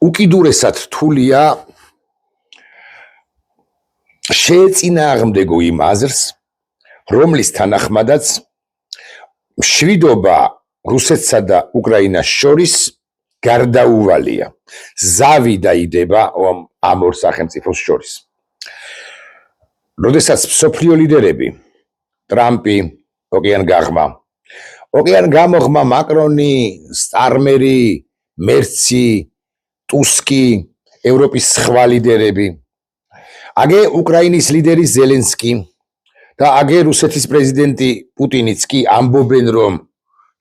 უკიდურესად რთულია შეეწინააღმდეგო იმ აზრს, რომლის თანახმადაც მშვიდობა რუსეთსა და უკრაინას შორის გარდაუვალია. ზავი დაიდება ამ ორ სახელმწიფოს შორის. როდესაც მსოფლიო ლიდერები ტრამპი, ოკეან გამოღმა მაკრონი, სტარმერი, მერცი, ტუსკი, ევროპის სხვა ლიდერები, აგე უკრაინის ლიდერი ზელენსკი და აგე რუსეთის პრეზიდენტი პუტინიც კი ამბობენ, რომ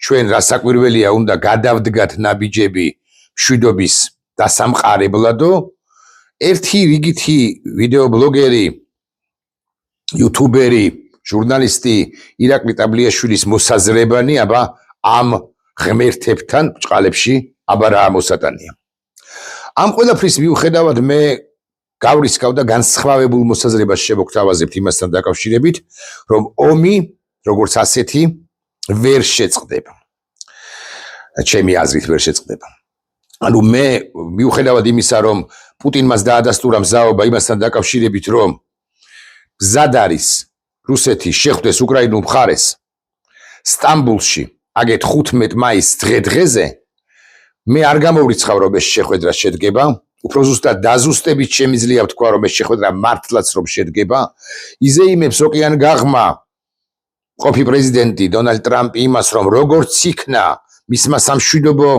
ჩვენ რასაკვირველია უნდა გადავდგათ ნაბიჯები მშვიდობის დასამყარებლადო, ერთი რიგითი ვიდეობლოგერი, იუთუბერი, ჟურნალისტი ირაკლი ტაბლიაშვილის მოსაზრებანი აბა ამ ღმერთებთან ბჭყალებში აბა რა მოსატანია. ამ ყველაფრის მიუხედავად მე გავრისკავ და განსხვავებულ მოსაზრებას შემოგთავაზებთ იმასთან დაკავშირებით, რომ ომი როგორც ასეთი ვერ შეწყდება. ჩემი აზრით ვერ შეწყდება. ანუ მე მიუხედავად იმისა, რომ პუტინმას დაადასტურა მზაობა იმასთან დაკავშირებით, რომ მზად არის რუსეთი შეხვდეს უკრაინულ მხარეს სტამბულში აგეთ 15 მაისს დღე-დღეზე, მე არ გამოვრიცხავ, რომ ეს შეხვედრა შედგება, უფრო ზუსტად დაზუსტებით შემიძლია ვთქვა, რომ ეს შეხვედრა მართლაც რომ შედგება, იზეიმებს ოკეან გაღმა ყოფი პრეზიდენტი დონალდ ტრამპი იმას, რომ როგორც იქნა მისმა სამშვიდობო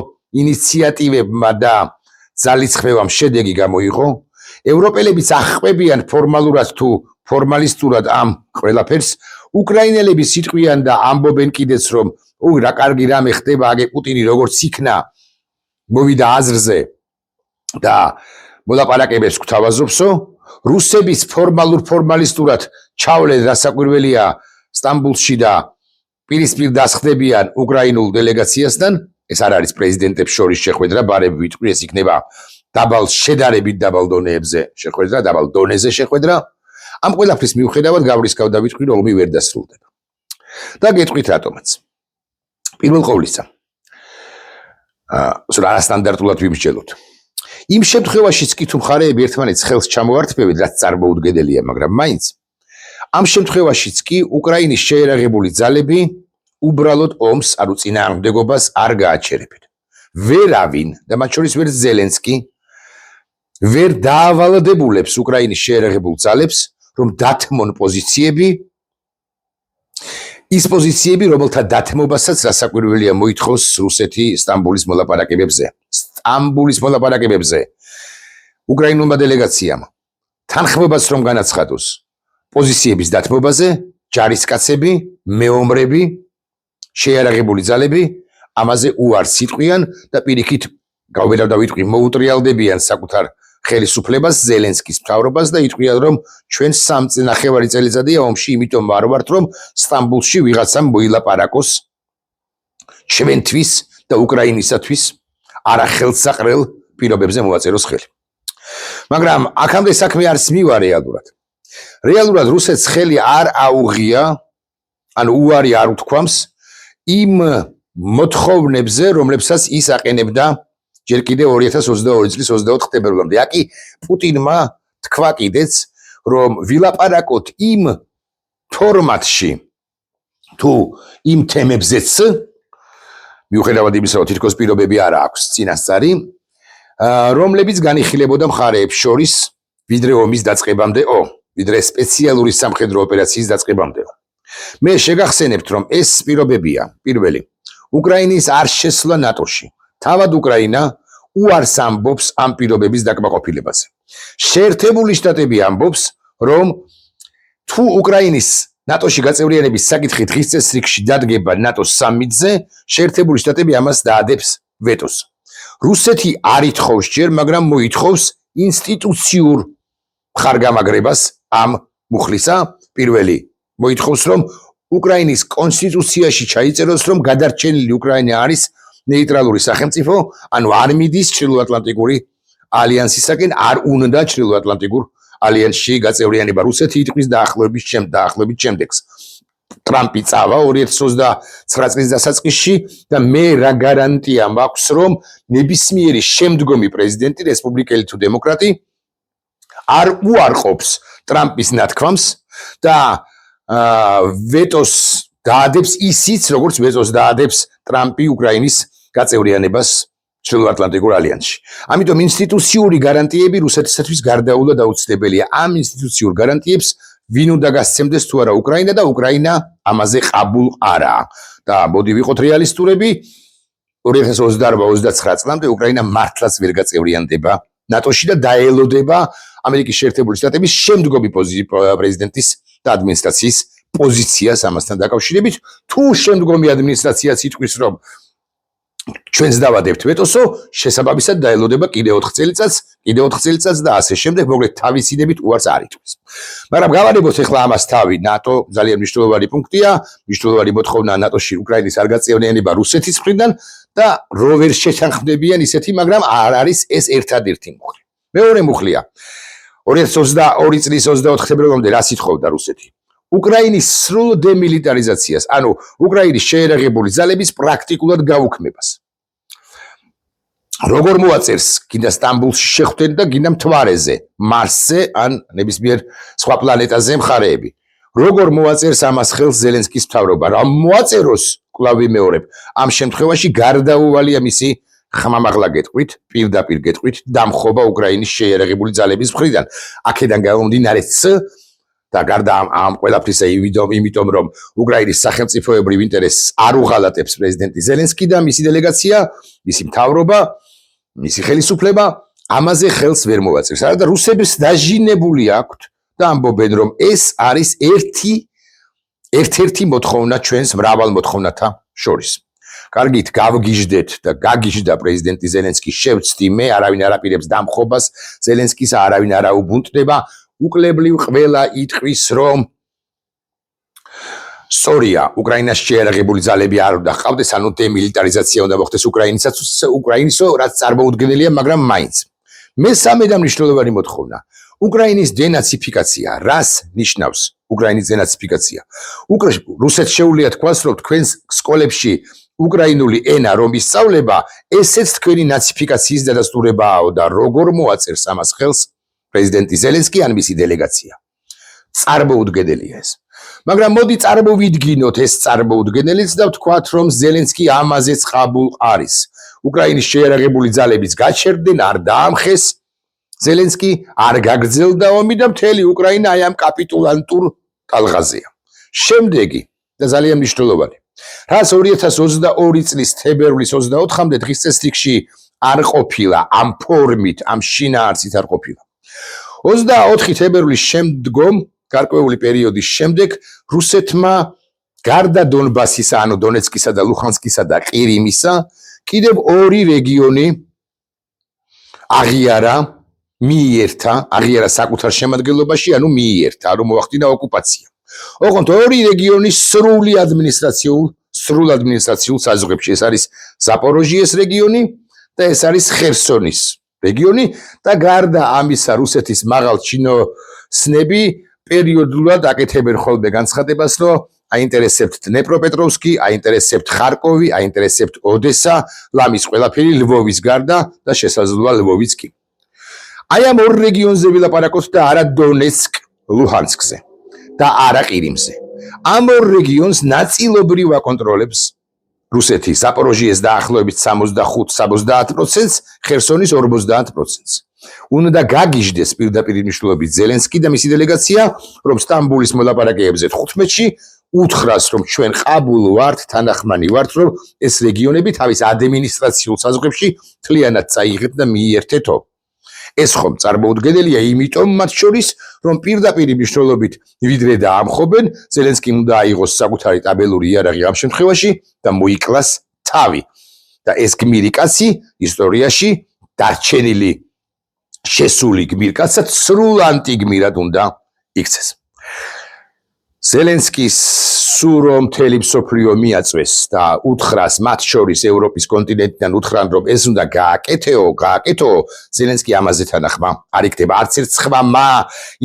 ინიციატივებმა და ძალისხმევამ შედეგი გამოიღო, ევროპელებიც აღყვებიან ფორმალურად თუ ფორმალისტურად ამ ყველაფერს, უკრაინელები სიტყვიან და ამბობენ კიდეც, რომ რა კარგი რამე ხდება, აგე პუტინი როგორც იქნა მოვიდა აზრზე და მოლაპარაკებებს გვთავაზობსო, რუსების ფორმალისტურად ჩავლენ რასაკვირველია სტამბულში და პირისპირ დასხდებიან უკრაინულ დელეგაციასთან, ეს არ არის პრეზიდენტებს შორის შეხვედრა, ბარებ ვიტყვი, ეს იქნება შედარებით დაბალ დონეებზე შეხვედრა, დაბალ დონეზე შეხვედრა. ამ ყველაფრის მიუხედავად გავრისკავ და ვიტყვი, რომ ომი ვერ დასრულდება. და გეტყვით რატომაც. პირველ ყოვლისა, არასტანდარტულად ვიმსჯელოთ. იმ შემთხვევაშიც კი თუ მხარეები ერთმანეთს ხელს ჩამოართმევენ, რაც წარმოუდგენელია, მაგრამ მაინც ამ შემთხვევაშიც კი უკრაინის შეერაღებული ძალები უბრალოდ ომს, ანუ წინააღმდეგობას არ გააჩერებენ. ვერავინ და მათ შორის ვერ ზელენსკი ვერ დაავალდებულებს უკრაინის შეერაღებულ ძალებს, რომ დათმონ პოზიციები, ის პოზიციები, რომელთა დათმობასაც რასაკვირველია მოითხოვს რუსეთი სტამბულის მოლაპარაკებებზე. უკრაინულმა დელეგაციამ თანხმობას რომ განაცხადოს პოზიციების დათმობაზე, ჯარისკაცები, მეომრები, შეიარაღებული ძალები ამაზე უარს იტყვიან და პირიქით გავბედავ და ვიტყვი მოუტრიალდებიან საკუთარ ხელისუფლებას, ზელენსკის მთავრობას და იტყვიან, რომ ჩვენ 3.5 წელიწადია ომში, იმიტომ არ ვართ, რომ სტამბულში ვიღაცამ მოილაპარაკოს ჩვენთვის და უკრაინისათვის არახელსაყრელ პირობებზე მოვაწეროს ხელი. მაგრამ აქამდე საქმე არც მივა რეალურად. რეალურად რუსეთს ხელი არ აუღია, ანუ უარი არ უთქვამს იმ მოთხოვნებზე, რომლებსაც ის აყენებდა ჯერ კიდევ 2022 წლის 24 თებერვლამდე. აკი პუტინმა თქვა კიდეც, რომ ვილაპარაკოთ იმ ფორმატში თუ იმ თემებზეც, მიუხედავად იმისა, რომ თითქოს პირობები არ აქვს წინასწარი, რომლებიც განიხილებოდა მხარეებს შორის ვიდრე ომის დაწყებამდეო, ვიდრე სპეციალური სამხედრო ოპერაციის დაწყებამდეო. მე შეგახსენებთ, რომ ეს პირობებია, პირველი, უკრაინის არ შესვლა ნატოში. თავად უკრაინა უარს ამბობს ამ პირობების დაკმაყოფილებაზე. შეერთებული შტატები ამბობს, რომ თუ უკრაინის ნატოში გაწევრიანების საკითხი დღის წესრიგში დადგება ნატოს სამიტზე, შეერთებული შტატები ამას დაადებს ვეტოს. რუსეთი არ ითხოვს ჯერ, მაგრამ მოითხოვს ინსტიტუციურ მხარგამაგრებას ამ მუხლისა. პირველი მოითხოვს, რომ უკრაინის კონსტიტუციაში ჩაიწეროს, რომ გადარჩენილი უკრაინა არის ნეიტრალური სახელმწიფო, ანუ არ მიდის ჩრდილოატლანტიკური ალიანსისაკენ, არ უნდა ჩრდილოატლანტიკურ ალიანსში გაწევრიანება რუსეთი იტყვის დაახლოებით შემდეგს. ტრამპი წავა 2029 წლის დასაწყისში და მე რა გარანტია მაქვს რომ ნებისმიერი შემდგომი პრეზიდენტი რესპუბლიკელი თუ დემოკრატი არ უარყოფს ტრამპის ნათქვამს და ვეტოს დაადებს ისიც როგორც ვეტოს დაადებს ტრამპი უკრაინის გაწევრიანებას ჩრდილოატლანტიკურ ალიანსში. ამიტომ ინსტიტუციური გარანტიები რუსეთისათვის გარდაულა დაუცლებელია. ამ ინსტიტუციურ გარანტიებს ვინ უნდა გასცემდეს თუ არა უკრაინა და უკრაინა ამაზე ყაბულ არაა. და მოდი ვიყოთ რეალისტურები, 2028-29 წლამდე უკრაინა მართლაც ვერ გაწევრიანდება ნატოში და დაელოდება ამერიკის შეერთებული შტატების შემდგომი პრეზიდენტის და ადმინისტრაციის პოზიციას ამასთან დაკავშირებით. თუ შემდგომი ადმინისტრაციაც იტყვის, რომ ჩვენს დავადებთ ვეტოსო, შესაბამისად დაელოდება კიდე 4 წელიწადს და ასე შემდეგ, მოკლედ თავისინებით უარს არ იტყვის. მაგრამ გავარებოთ ახლა ამას თავი, ნატო ძალიან მნიშვნელოვანი პუნქტია, მნიშვნელოვანი მოთხოვნა ნატოში უკრაინის არ გაწევრიანება რუსეთის მხრიდან და რო ვერ შეთანხმდებიან ისეთი, მაგრამ არ არის ეს ერთადერთი მუხლი. მეორე მუხლია 2022 წლის 24 თებერვალამდე რას ითხოვდა რუსეთი? უკრაინის სრულ დემილიტარიზაციას, ანუ უკრაინის შეერაღებული ძალების პრაქტიკულად გაუქმებას. როგორ მოაწერს, გინდა სტამბულში შეხვდნენ და გინდა მთვარეზე, მარსზე ან ნებისმიერ სხვა პლანეტაზე მხარეები. როგორ მოაწერს ამას ხელს ზელენსკის მთავრობა? რა მოაწეროს, კვლავ ვიმეორებ, ამ შემთხვევაში გარდაუვალია მისი ხმამაღლა გეტყვით, პირდაპირ გეტყვით, დამხობა უკრაინის შეერაღებული ძალების მხრიდან. აქედან გამომდინარე და გარდა ამ ყველაფრისა იმიტომ რომ უკრაინის სახელმწიფოებრივ ინტერესს არ უღალატებს პრეზიდენტი ზელენსკი და მისი დელეგაცია, მისი მთავრობა, მისი ხელისუფლება ამაზე ხელს ვერ მოვაწერს. არა და რუსებს დაჟინებული აქვთ და ამბობენ რომ ეს არის ერთ-ერთი მოთხოვნა ჩვენს მრავალ მოთხოვნათა შორის. კარგით, გავგიჟდეთ და გაგიჟდა პრეზიდენტი ზელენსკი, შევცდი მე, არავინ არ აპირებს დამხობას ზელენსკის, არავინ არ აუბუნტდება. უკლებლივ ყველა იტყვის რომ სწორია, უკრაინას შეერაღებული ძალები არ უნდა ჰყავდეს, ანუ დემილიტარიზაცია უნდა მოხდეს უკრაინისო, რაც წარმოუდგენელია, მაგრამ მაინც. მესამე და მნიშვნელოვანი მოთხოვნა, უკრაინის დენაციფიკაცია. რას ნიშნავს უკრაინის დენაციფიკაცია? რუსეთს შეუძლია თქვას, რომ თქვენს სკოლებში უკრაინული ენა რომ ისწავლება, ესეც თქვენი ნაციფიკაციის დადასტურებაა და როგორ მოაწერს ამას ხელს პრეზიდენტი ზელენსკი ან მისი დელეგაცია. წარმოუდგენელია ეს. მაგრამ მოდი წარმოვიდგინოთ ეს წარმოუდგენელიც და ვთქვათ, რომ ზელენსკი ამაზეც ყაბულ არის. უკრაინის შეერაღებული ძალების გაჩერდნენ, არ დაამხეს. ზელენსკი არ გაგრძელდა ომი და მთელი უკრაინა აი ამ კაპიტულანტურ ტალღაზეა. შემდეგი და ძალიან მნიშვნელოვანი. რას 2022 წლის თებერვლის 24-მდე დღის წესრიგში არ ყოფილა, ამ ფორმით, ამ შინაარსით არ ყოფილა. 24 თებერვლის შემდგომ, გარკვეული პერიოდის შემდეგ, რუსეთმა გარდა დონბასისა, ანუ დონეცკისა და ლუხანსკისა და ყირიმისა, კიდევ 2 რეგიონი აღიარა საკუთარ შემადგენლობაში, ანუ მიიერთა, რომ მოახდინა ოკუპაცია. ოღონდ 2 რეგიონი სრულ ადმინისტრაციულ საზღვრებში, ეს არის ზაპოროჟიეს რეგიონი და ეს არის ხერსონის რეგიონი და გარდა ამისა რუსეთის მაღალჩინოსნები პერიოდულად აკეთებენ ხოლმე განცხადებას, რომ აინტერესებთ დნეპროპეტროვსკი, აინტერესებთ ხარკოვი, აინტერესებთ ოდესა, ლამის ყველაფერი ლვოვის გარდა და შესაძლოა ლვოვიც კი. აი ამ 2 რეგიონზე ვილაპარაკოთ და არა დონეცკ, ლუჰანსკზე და არა ყირიმზე. ამ 2 რეგიონს ნაწილობრივ აკონტროლებს რუსეთი, ზაპოროჟიეს დაახლოებით 65-70%, ხერსონის 50%. უნდა გაგიჟდეს პირდაპირ მნიშვნელობით ზელენსკი და მისი დელეგაცია, რომ სტამბულის მოლაპარაკებებზე 15-ში უთხრას, რომ ჩვენ ყაბულ ვართ, თანახმანი ვართ, რომ ეს რეგიონები თავის ადმინისტრაციულ საზღვრებში მთლიანად წაიღეთ და მიიერთეთო. ეს ხომ წარმოუდგენელია, იმიტომ მათ შორის, რომ პირდაპირ მნიშვნელობით ვიდრე დაამხობენ, ზელენსკიმ უნდა აიღოს საკუთარი ტაბელური იარაღი ამ შემთხვევაში და მოიკლას თავი. და ეს გმირი კაცი ისტორიაში დარჩენილი შესული გმირკაცად სრულ ანტიგმირად უნდა იქცეს. ზელენსკის სულ რომ მთელი მსოფლიო მიაწვეს და უთხრას მათ შორის ევროპის კონტინენტიდან უთხრან რომ ეს უნდა გააკეთო ზელენსკი ამაზე თანახმა არ იქნება არც ერთ სხვამა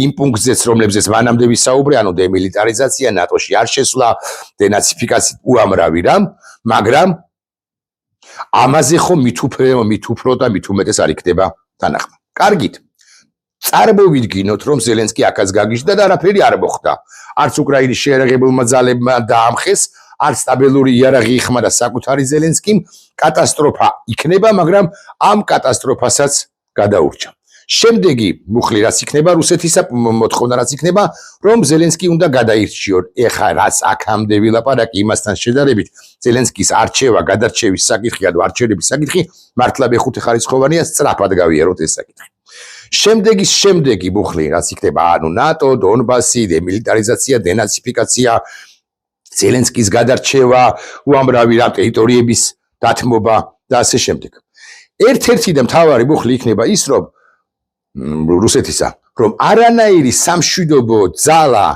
იმ პუნქტზეც რომლებზეც მანამდე ვისაუბრე ანუ დემილიტარიზაცია ნატოში არ შესვლა დენაციფიკაცია უამრავი რამ მაგრამ ამაზე ხომ მით უფრო და მით უმეტეს არ იქნება თანახმა კარგით წარმოვიდგინოთ რომ ზელენსკი აქაც გაგიჟდა და არაფერი არ მოხდა არც უკრაინის შეერაღებულმა ძალებმა დაამხეს არც სტაბილური იარაღი იხმარა საკუთარი ზელენსკიმ კატასტროფა იქნება მაგრამ ამ კატასტროფასაც გადაურჩა შემდეგი მუხლი რაც იქნება რუსეთისა მოთხოვნა რაც იქნება რომ ზელენსკი უნდა გადაირჩიონ ეხა რაც აქამდე ვილაპარაკი იმასთან შედარებით ზელენსკის არჩევა გადარჩევის საკითხი ანუ არჩევნების საკითხი მართლა მეხუთე ხარისხოვანია სწრაფად გავიაროთ ეს საკითხი შემდეგი მუხლი რაც იქნება ანუ ნატო დონბასი დემილიტარიზაცია დენაციფიკაცია ზელენსკის გადარჩევა უამრავი რამ ტერიტორიების დათმობა და ასე შემდეგ ერთ-ერთი და მთავარი მუხლი იქნება ის რომ რუსეთისა რომ არანაირი სამშვიდობო ძალა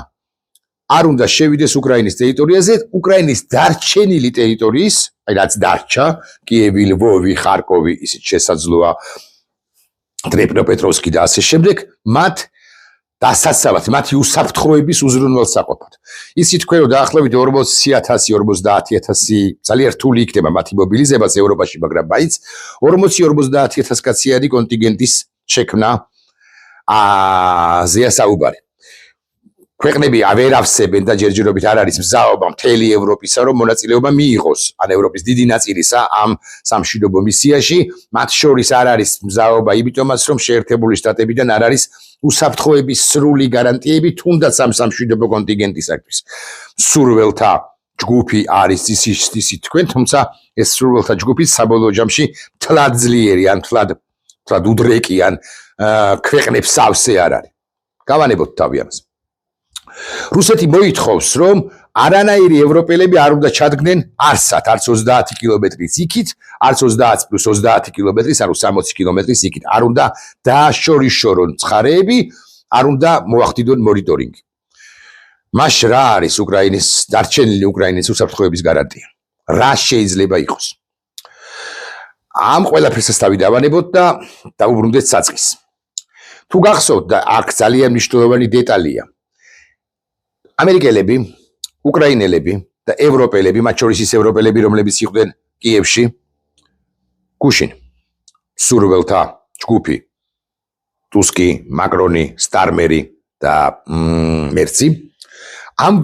არ უნდა შევიდეს უკრაინის ტერიტორიაზე უკრაინის დარჩენილი ტერიტორიის აი რაც დარჩა კიევი ლვოვი ხარკოვი ისიც შესაძლოა დრეპნოპეტროვსკი და ასე შემდეგ მათ დასაცავად მათი უსაფრთხოების უზრუნველსაყოფად ისი თქვენ რომ დაახლოებით 40,000-50,000 ძალიან რთული იქნება მათი მობილიზებაც ევროპაში მაგრამ მაინც 40-50,000 კაციანი კონტინგენტის შექმნა ზეა საუბარი ქვეყნები ვერ ავსებენ და ჯერჯერობით არ არის მზაობა მთელი ევროპისა რომ მონაწილეობა მიიღოს ან ევროპის დიდი ნაწილისა ამ სამშვიდობო მისიაში მათ შორის არ არის მზაობა იმიტომაც რომ შეერთებული შტატებიდან არ არის უსაფრთხოების სრული გარანტიები თუნდაც ამ სამშვიდობო კონტინგენტისათვის სურველთა ჯგუფი არის ისიც თქვენ თუმცა ეს სურველთა ჯგუფი საბოლოო ჯამში თლად ძლიერი ან თლად უდრეკი ან ქვეყნებს სავსე არ არის გავანებოთ თავი ამას რუსეთი მოითხოვს რომ არანაირი ევროპელები არ უნდა ჩადგნენ არსად არც 30 კილომეტრის იქით არც 30 + 30 კილომეტრის ანუ 60 კილომეტრის იქით არ უნდა დააშორიშორონ ცხარეები არ უნდა მოახდინონ მონიტორინგი მას რა არის უკრაინის დარჩენილი უკრაინის უსაფრთხოების გარანტია რა შეიძლება იყოს ამ ყველაფერსაც თავი დავანებოთ და დაუბრუნდეთ საწყის თუ გახსოვთ და აქ ძალიან მნიშვნელოვანი დეტალია ამერიკელები, უკრაინელები და ევროპელები, მათ შორის ის ევროპელები, რომლებიც იყვნენ კიევში, გუშინ, სურველთა ჯგუფი, ტუსკი, მაკრონი, სტარმერი და მერცი,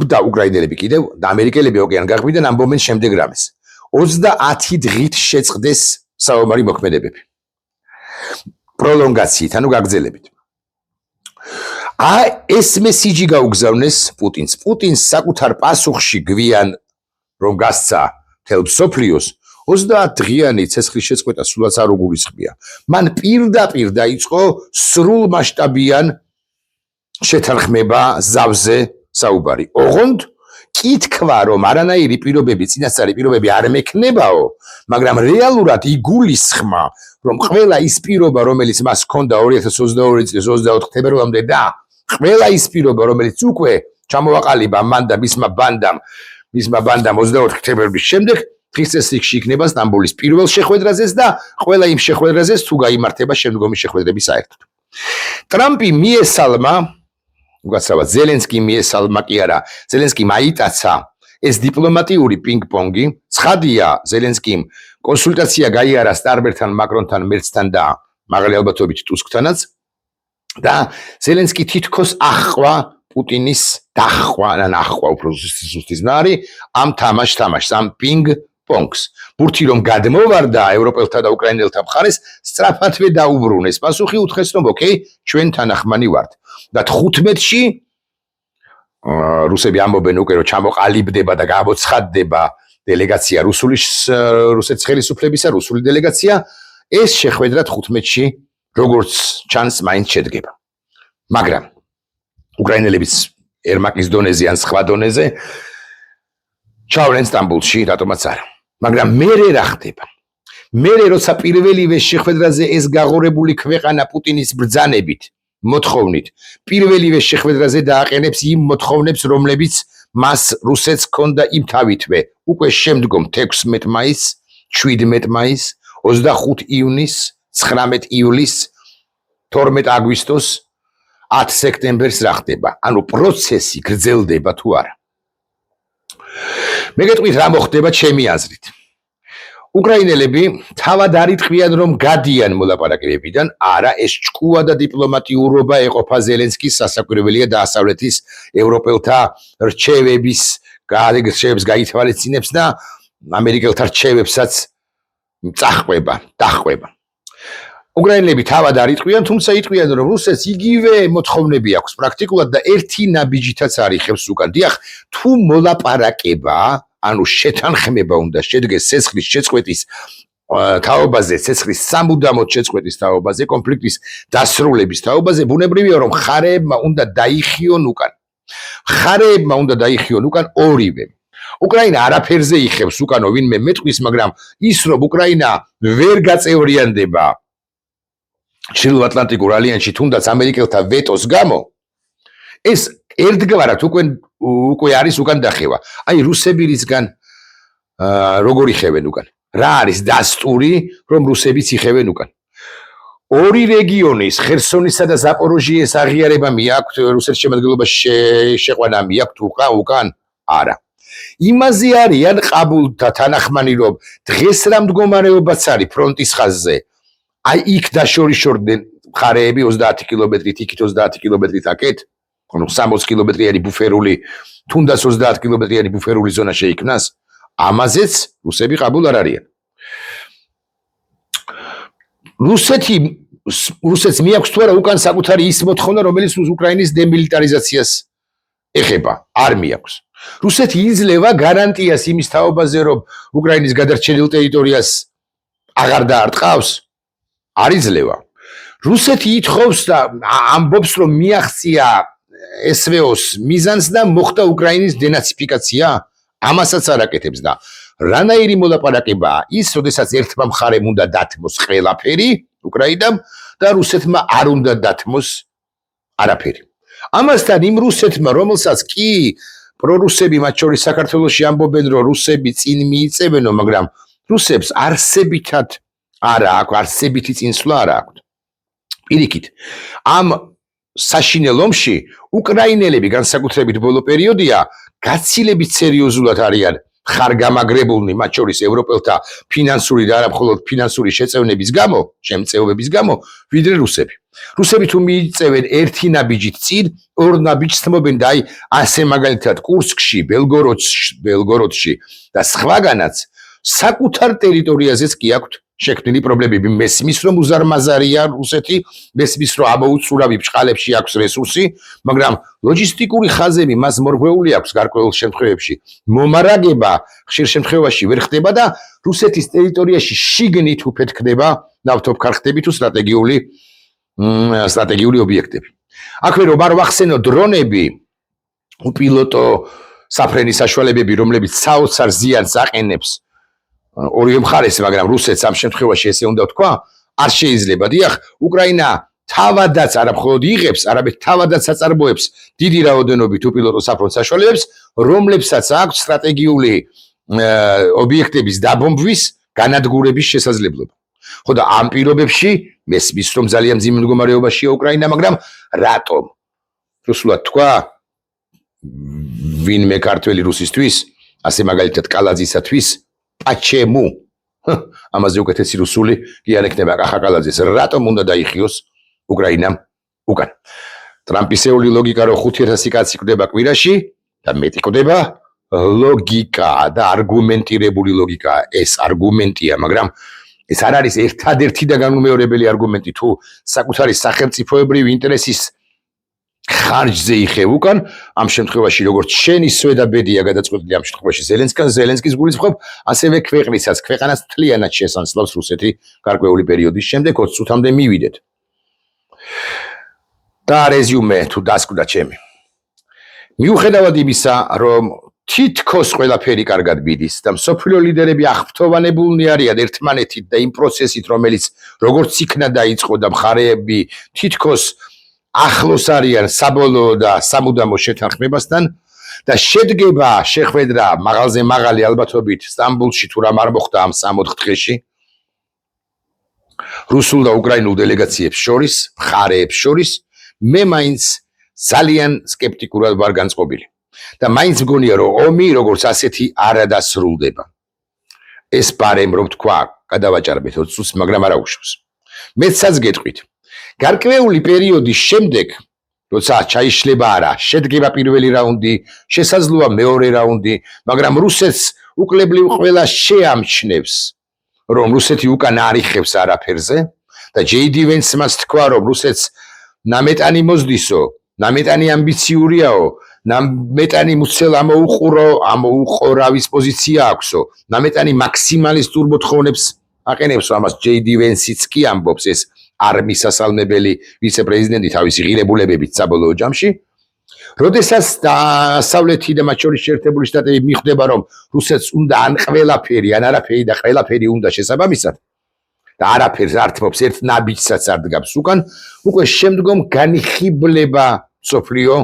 და უკრაინელები კიდევ და ამერიკელები ოკეან გაყვიდან ამბობენ შემდეგ რამეს. 30 დღით შეწყდეს საომარი მოქმედებები. პროლონგაციით, ანუ გაგრძელებით. ეს მესიჯი გაუგზავნეს პუტინს. პუტინს საკუთარ პასუხში გვიან რომ გასცა მთელ მსოფლიოს 30 დღიანი ცეცხლის შეწყვეტა სულაც არ უგულისხმია. მან პირდაპირ დაიწყო სრულმასშტაბიან შეთანხმება ზავზე საუბარი. ოღონდ კითხვა რომ არანაირი პირობები, წინასწარი პირობები არ მექნებაო, მაგრამ რეალურად იგულისხმა რომ ყველა ის პირობა რომელიც მას ჰქონდა 2022 წლის 24 თებერვალამდე და ყველა ის პირობა რომელიც უკვე ჩამოვაყალიბა მან და მისმა ბანდამ 24 თებერვლის შემდეგ დღის წესრიგში იქნება სტამბოლის პირველ შეხვედრაზეც და ყველა იმ შეხვედრაზეც თუ გაიმართება შემდგომი შეხვედრები საერთოდ. ტრამპი მიესალმა უგაცრავად ზელენსკი მიესალმა კი არა ზელენსკი მაიტაცა ეს დიპლომატიური პინგ-პონგი ცხადია ზელენსკიმ კონსულტაცია გაიარა სტარმერთან მაკრონთან მერცთან და მაღალი ალბათობით ტუსკთანაც და ზელენსკი თითქოს ახვა პუტინის დახვა უფრო ზუსტი ზნა არის ამ თამაშს ამ პინგ-პონგს ბურთი რომ გადმოვარდა ევროპელთა და უკრაინელთა მხარეს სწრაფადვე დაუბრუნეს პასუხი უთხრეს რომ ოკეი ჩვენ თანახმანი ვართ და 15-ში რუსები ამბობენ უკვე რომ ჩამოყალიბდება და გამოცხადდება დელეგაცია რუსეთის ხელისუფლებისა რუსული დელეგაცია ეს შეხვედრა 15-ში როგორც ჩანს მაინც შედგება მაგრამ უკრაინელებიც ერმაკის დონეზე ან სხვა დონეზე ჩავლენ სტამბოლში რატომაც არა მაგრამ მერე რა ხდება მერე როცა პირველივე შეხვედრაზე ეს გაღორებული ქვეყანა პუტინის ბრძანებით მოთხოვნით. პირველივე შეხვედრაზე დააყენებს იმ მოთხოვნებს, რომლებიც მას რუსეთს ჰქონდა იმ თავითვე. უკვე შემდგომ 16 მაისს, 17 მაისს, 25 ივნისს, 19 ივლისს, 12 აგვისტოს, 10 სექტემბერს რა ხდება? ანუ პროცესი გრძელდება თუ არა? მე გეტყვით რა მოხდება ჩემი აზრით. უკრაინელები თავად არ იტყვიან რომ გადიან მოლაპარაკებებიდან, არა, ეს ჭკუა და დიპლომატიურობა ეყოფა ზელენსკის სასაკვირველია დასავლეთის ევროპელთა რჩევების გაითვალისწინებს და ამერიკელთა რჩევებსაც დაჰყვება. უკრაინელები თავად არ იტყვიან, თუმცა იტყვიან რომ რუსეთს იგივე მოთხოვნები აქვს პრაქტიკულად და ერთი ნაბიჯითაც არ იხევს უკან. დიახ, თუ მოლაპარაკება, ანუ შეთანხმება უნდა შედგეს ცეცხლის შეწყვეტის თაობაზე, ცეცხლის სამუდამოდ შეწყვეტის თაობაზე, კონფლიქტის დასრულების თაობაზე, ბუნებრივია რომ მხარეებმა უნდა დაიხიონ უკან ორივე. უკრაინა არაფერზე იხევს უკანო ვინმე მეტყვის, მაგრამ ის რომ უკრაინა ვერ გაწევრიანდება ჩრდილოატლანტიკურ ალიანსში, თუნდაც ამერიკელთა ვეტოს გამო, ეს ერთგვარად უკვე არის უკან დახევა. აი რუსები რისგან როგორ იხევენ უკან? რა არის დასტური, რომ რუსებიც იხევენ უკან? ორი რეგიონის, ხერსონისა და ზაპოროჟიეს აღიარება მიაქვთ, რუსეთის შემადგენლობაში შეყვანა მიაქვთ უკან? არა. იმაზე არიან ყაბულთა თანახმანი, რომ დღეს რა მდგომარეობაც არის ფრონტის ხაზზე. აი იქ დაშორიშორდნენ მხარეები 30 კილომეტრით, იქით 30 კილომეტრით აკეთ, ანუ 60 კილომეტრიანი ბუფერული, თუნდაც 30 კილომეტრიანი ბუფერული ზონა შეიქმნას, ამაზეც რუსები ყაბულ არ არიან. რუსეთს მიაქვს თუ არა უკან საკუთარი ის მოთხოვნა, რომელიც უკრაინის დემილიტარიზაციას ეხება, არ მიაქვს. რუსეთი იძლევა გარანტიას იმის თაობაზე, რომ უკრაინის გადარჩენილ ტერიტორიას აღარ დაარტყავს? არ იძლევა. რუსეთი ითხოვს და ამბობს, რომ მიაღწია SVO-ს მიზანს და მოხდა უკრაინის დენაციფიკაცია? ამასაც არ აკეთებს და რანაირი მოლაპარაკებაა ის, როდესაც ერთმა მხარემ უნდა დათმოს ყველაფერი უკრაინამ და რუსეთმა არ უნდა დათმოს არაფერი. ამასთან იმ რუსეთმა, რომელსაც კი პრორუსები, მათ შორის საქართველოში ამბობენ, რომ რუსები წინ მიიწევენო, მაგრამ რუსებს არსებითად არა აქვს, არსებითი წინსვლა არა აქვს. პირიქით, ამ საშინელ ომში უკრაინელები განსაკუთრებით ბოლო პერიოდია გაცილებით სერიოზულად არიან ხარგამაგრებულნი, მათ შორის ევროპელთა ფინანსური და არა მხოლოდ ფინანსური შემწეობების გამო, ვიდრე რუსები. რუსები თუ მიიწევენ ერთი ნაბიჯით წინ, ორ ნაბიჯს თმობენ და აი ასე მაგალითად კურსკში, ბელგოროდში და სხვაგანაც საკუთარ ტერიტორიაზეც კი აქვთ შექმნილი პრობლემები. მესმის რომ უზარმაზარია რუსეთი, მესმის რომ ამოუწურავი ბჭყალებში აქვს რესურსი, მაგრამ ლოჯისტიკური ხაზები მას მორღვეული აქვს გარკვეულ შემთხვევებში. მომარაგება ხშირ შემთხვევაში ვერ ხდება და რუსეთის ტერიტორიაში შიგნით უფეთქდება ნავთობქარხტები თუ სტრატეგიული ობიექტები. აქვე რომ არ ვახსენო დრონები, უპილოტო საფრენი საშუალებები, რომლებიც საოცარ ზიანს აყენებს ორივე მხარეს, მაგრამ რუსეთს ამ შემთხვევაში ესე უნდა ვთქვა, არ შეიძლება. დიახ, უკრაინა თავადაც არა მხოლოდ იღებს, არამედ თავადაც აწარმოებს დიდი რაოდენობით უპილოტო საფრენ საშუალებებს, რომლებსაც აქვს სტრატეგიული ობიექტების დაბომბვის, განადგურების შესაძლებლობა. ხო და ამ პირობებში მესმის რომ ძალიან მძიმე მდგომარეობაშია უკრაინა, მაგრამ რატომ? რუსულად თქვა ვინმე ქართველი რუსისთვის, ასე მაგალითად კალაძისათვის Почему? ამაზე უკეთესი რუსული კი არ ექნება კახაკალაძეს. რატომ უნდა დაიხიოს უკრაინამ უკან? ტრამპისეული ლოგიკა რომ 5000 კაცი კვდება კვირაში და მეტი კვდება, ლოგიკა და არგუმენტირებული ლოგიკა. ეს არგუმენტია, მაგრამ ეს არ არის ერთადერთი და განუმეორებელი არგუმენტი. თუ საკუთარი სახელმწიფოებრივი ინტერესის ხარჯზე იხევ უკან, ამ შემთხვევაში როგორც შენი სვედაბედია გადაწყვეტილი ამ შემთხვევაში ზელენსკის გულისხმობ, ასევე ქვეყანას მთლიანად შესანსლავს რუსეთი გარკვეული პერიოდის შემდეგ 20 წუთამდე მივიდეთ. და რეზიუმე თუ დასკვდა ჩემი. მიუხედავად იმისა, რომ თითქოს ყველაფერი კარგად მიდის და მსოფლიო ლიდერები აღფრთოვანებულნი არიან ერთმანეთით და იმ პროცესით, რომელიც როგორც იქნა დაიწყო და მხარეები თითქოს ახლოს არიან საბოლოო და სამუდამო შეთანხმებასთან და შედგება შეხვედრა მაღალზე მაღალი ალბათობით სტამბულში თუ რამ არ მოხდა ამ 3-4 დღეში რუსულ და უკრაინულ დელეგაციებს შორის, მხარეებს შორის, მე მაინც ძალიან სკეპტიკურად ვარ განწყობილი. და მაინც მგონია რომ ომი როგორც ასეთი არადასრულდება. ეს ბარემ რომ თქვა, გადავაჭარბეთ 20 წუთს, მაგრამ არა უშავს. მეცაც გეტყვით. გარკვეული პერიოდის შემდეგ, როცა ჩაიშლება არა, შედგება პირველი რაუნდი, შესაძლოა მეორე რაუნდი, მაგრამ რუსეთს უკლებლივ ყველა შეამჩნევს, რომ რუსეთი უკან არიხებს არაფერზე და JD Vance-მას თქვა, რომ რუსეთს ნამეტანი მოძდისო, ნამეტანი ამბიციურიაო, ნამეტანი მუცელ ამოუყურავის პოზიცია აქვსო, ნამეტანი მაქსიმალისტურ მოთხოვნებს აყენებსო, ამას JD Vance-იც კი ამბობს ეს არმიის სასალმებელი ვიცე-პრეზიდენტი თავისი ღირებულებებით საბოლოო ჯამში. როდესაც დასავლეთი და მათ შორის შეერთებული შტატები მიხვდება, რომ რუსეთს უნდა ან ყველაფერი, ან არაფერი და ყველაფერი უნდა შესაბამისად და არაფერს ართმობს ერთ ნაბიჯსაც არ დგამს უკან, უკვე შემდგომ განიხიბლება მსოფლიო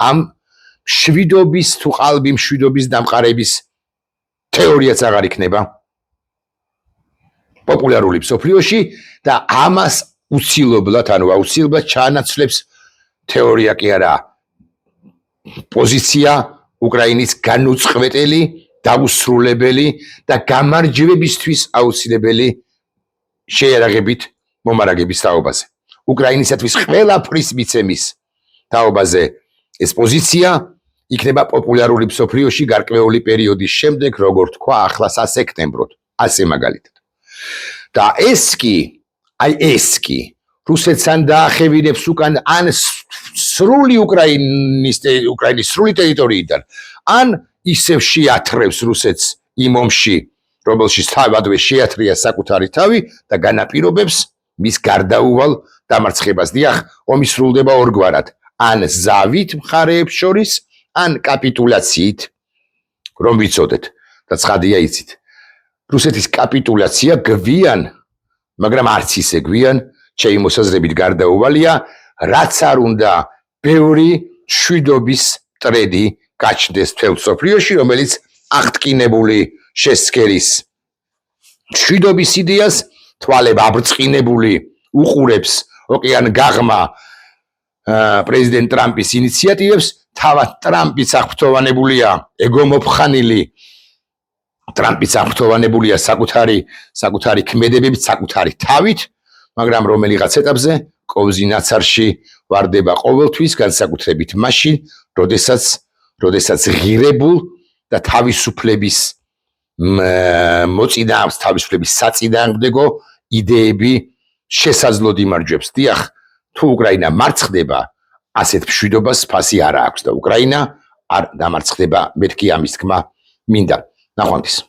ამ მშვიდობის თუ ყალბი მშვიდობის დამყარების თეორიაც აღარ იქნება პოპულარული მსოფლიოში და ამას უცილებლად, ანუ აუცილებლად ჩაანაცვლებს თეორია კი არა პოზიცია უკრაინის განუწყვეტელი, დაუსრულებელი და გამარჯვებისთვის აუცილებელი შეიარაღებით მომარაგების თაობაზე. უკრაინისათვის ყველაფრის მიცემის თაობაზე ეს პოზიცია იქნება პოპულარული მსოფლიოში გარკვეული პერიოდის შემდეგ, როგორ თქვა, ახლა სასექტემბროდ, ასე მაგალითად. და ეს კი რუსეთს ან დაახევინებს უკან ან სრული უკრაინის სრული ტერიტორიიდან, ან ისევ შეათრევს რუსეთს იმ ომში, რომელშიც თავადვე შეათრია საკუთარი თავი და განაპირობებს მის გარდაუვალ დამარცხებას. დიახ, ომი სრულდება ორგვარად, ან ზავით მხარეებს შორის, ან კაპიტულაციით, რომ ვიცოდეთ და ცხადია იცით. რუსეთის კაპიტულაცია გვიან, მაგრამ არც ისე გვიან, ჩემი მოსაზრებით გარდაუვალია, რაც არ უნდა ბევრი მშვიდობის მტრედი გაჩნდეს მთელ მსოფლიოში, რომელიც აღტკინებული შესქერის მშვიდობის იდეას, თვალებ აბრწყინებული უყურებს ოკეან გაღმა პრეზიდენტ ტრამპის ინიციატივებს, თავად ტრამპიც აღფრთოვანებულია, ეგომოფხანილი ტრამპიც აღფრთოვანებულია საკუთარი ქმედებებით, საკუთარი თავით, მაგრამ რომელიღაც ეტაპზე კოვზი ნაცარში ვარდება ყოველთვის, განსაკუთრებით მაშინ, როდესაც ღირებულ და თავისუფლების მოწინააღმდეგე, თავისუფლების საწინააღმდეგო იდეები შესაძლოდ იმარჯვებს. დიახ, თუ უკრაინა მარცხდება, ასეთ მშვიდობას ფასი არ აქვს და უკრაინა არ დამარცხდება, მეთქი ამის თქმა მინდა. ნახვამდის.